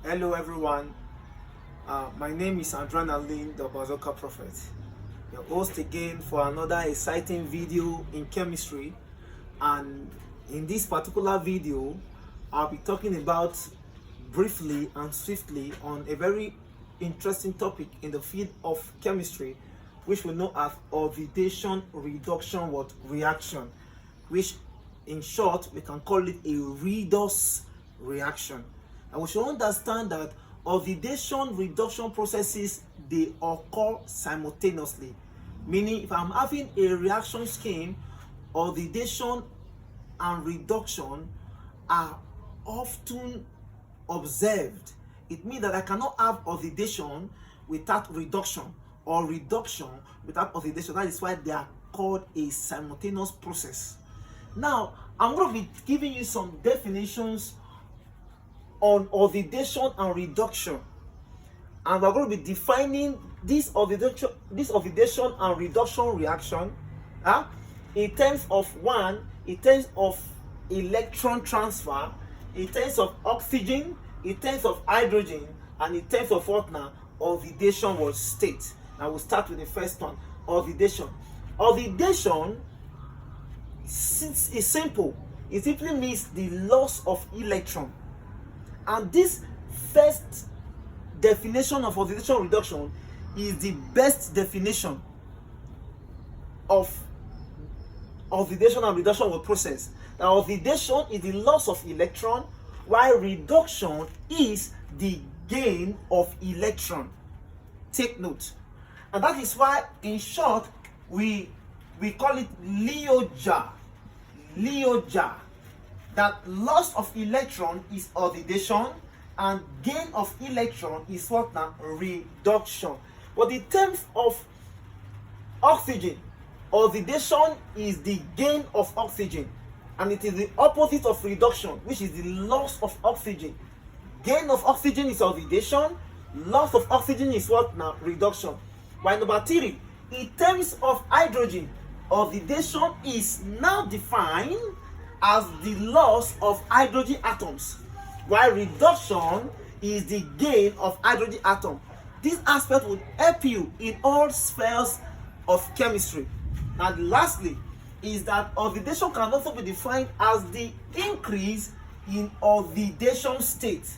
Hello everyone, my name is Adrenaline, the Bazooka Prophet, your host again for another exciting video in chemistry. And in this particular video, I'll be talking about briefly and swiftly on a very interesting topic in the field of chemistry, which we know as oxidation reduction reaction, which in short we can call it a redox reaction. And we should understand that oxidation reduction processes, they occur simultaneously, meaning if I'm having a reaction scheme, oxidation and reduction are often observed. It means that I cannot have oxidation without reduction, or reduction without oxidation. That is why they are called a simultaneous process. Now, I'm going to be giving you some definitions on oxidation and reduction, and we're going to be defining this oxidation and reduction reaction in terms of in terms of electron transfer, in terms of oxygen, in terms of hydrogen, and in terms of what now? Oxidation state. Now we'll start with the first one, oxidation. Oxidation is simple. It simply means the loss of electron. And this first definition of oxidation reduction is the best definition of oxidation and reduction process. Now, oxidation is the loss of electron, while reduction is the gain of electron. Take note. And that is why, in short, we call it LEOJA. LEOJA. That loss of electron is oxidation and gain of electron is what now? Reduction. But in terms of oxygen, oxidation is the gain of oxygen, and it is the opposite of reduction, which is the loss of oxygen. Gain of oxygen is oxidation, loss of oxygen is what now? Reduction. While number 3, in terms of hydrogen, oxidation is now defined as the loss of hydrogen atoms, while reduction is the gain of hydrogen atom. This aspect will help you in all spheres of chemistry. And lastly is that oxidation can also be defined as the increase in oxidation state,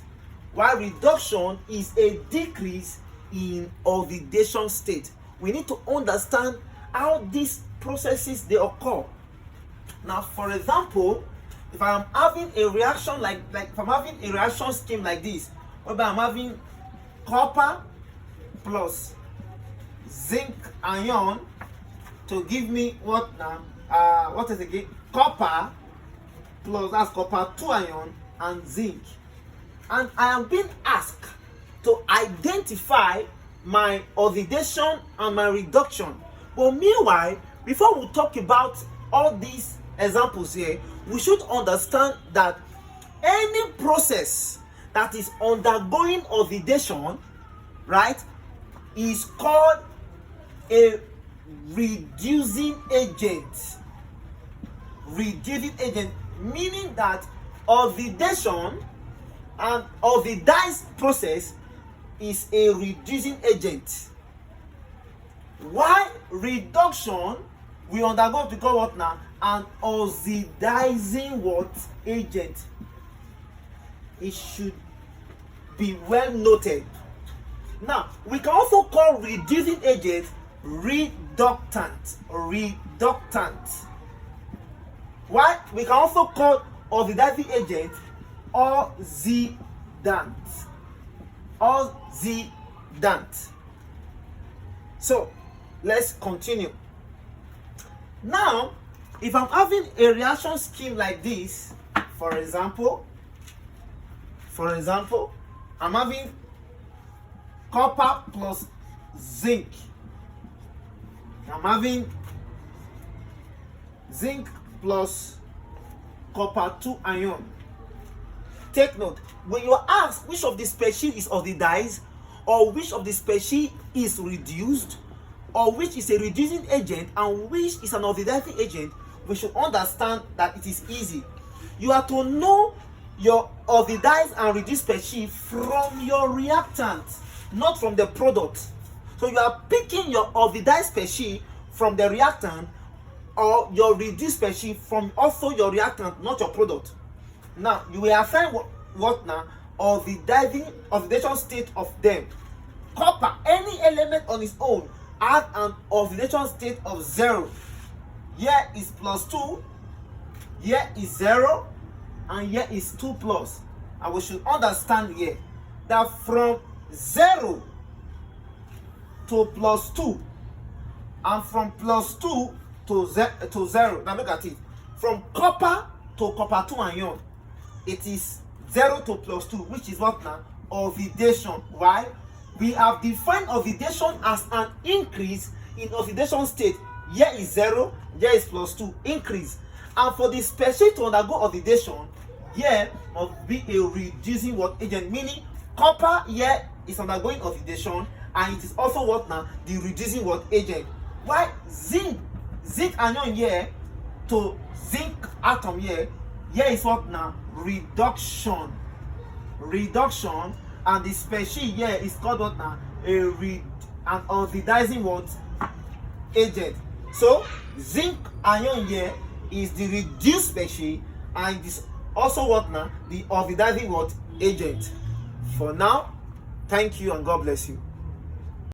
while reduction is a decrease in oxidation state. We need to understand how these processes they occur. Now, for example, if I'm having a reaction like if I'm having a reaction scheme like this, whereby I'm having copper plus zinc ion to give me what now? What is it again? Copper plus, that's copper 2 ion and zinc. And I am being asked to identify my oxidation and my reduction. But meanwhile, before we talk about all these examples here, we should understand that any process that is undergoing oxidation, right, is called a reducing agent. Reducing agent, meaning that oxidation and oxidized process is a reducing agent. While reduction we undergo to call what now? An oxidizing agent. It should be well noted. Now, we can also call reducing agent reductant. Reductant. Why? We can also call oxidizing agent oxidant. Oxidant. So, let's continue. Now, if I'm having a reaction scheme like this, for example, I'm having copper plus zinc. I'm having zinc plus copper 2 ion. Take note, when you are asked which of the species is oxidized, or which of the species is reduced, or which is a reducing agent and which is an oxidizing agent, we should understand that it is easy. You have to know your oxidized and reduced species from your reactant, not from the product. So you are picking your oxidized species from the reactant, or your reduced species from also your reactant, not your product. Now you will find what now? Oxidation state of them. Copper, any element on its own, has an oxidation state of 0. Here is +2, here is 0, and here is 2 plus. And we should understand here that from 0 to +2, and from +2 to 0. Now look at it. From copper to copper 2 ion, it is 0 to +2, which is what now? Oxidation. Why? We have defined oxidation as an increase in oxidation state. Here is 0, here is +2, increase. And for the species to undergo oxidation, here must be a reducing what agent, meaning copper here is undergoing oxidation, and it is also what now? The reducing what agent. Why? Zinc ion here to zinc atom here is what now? Reduction, and the species here is called what now? An oxidizing what? Agent. So zinc ion here is the reduced species, and it is also what now? The oxidizing what? Agent. For now, thank you and God bless you.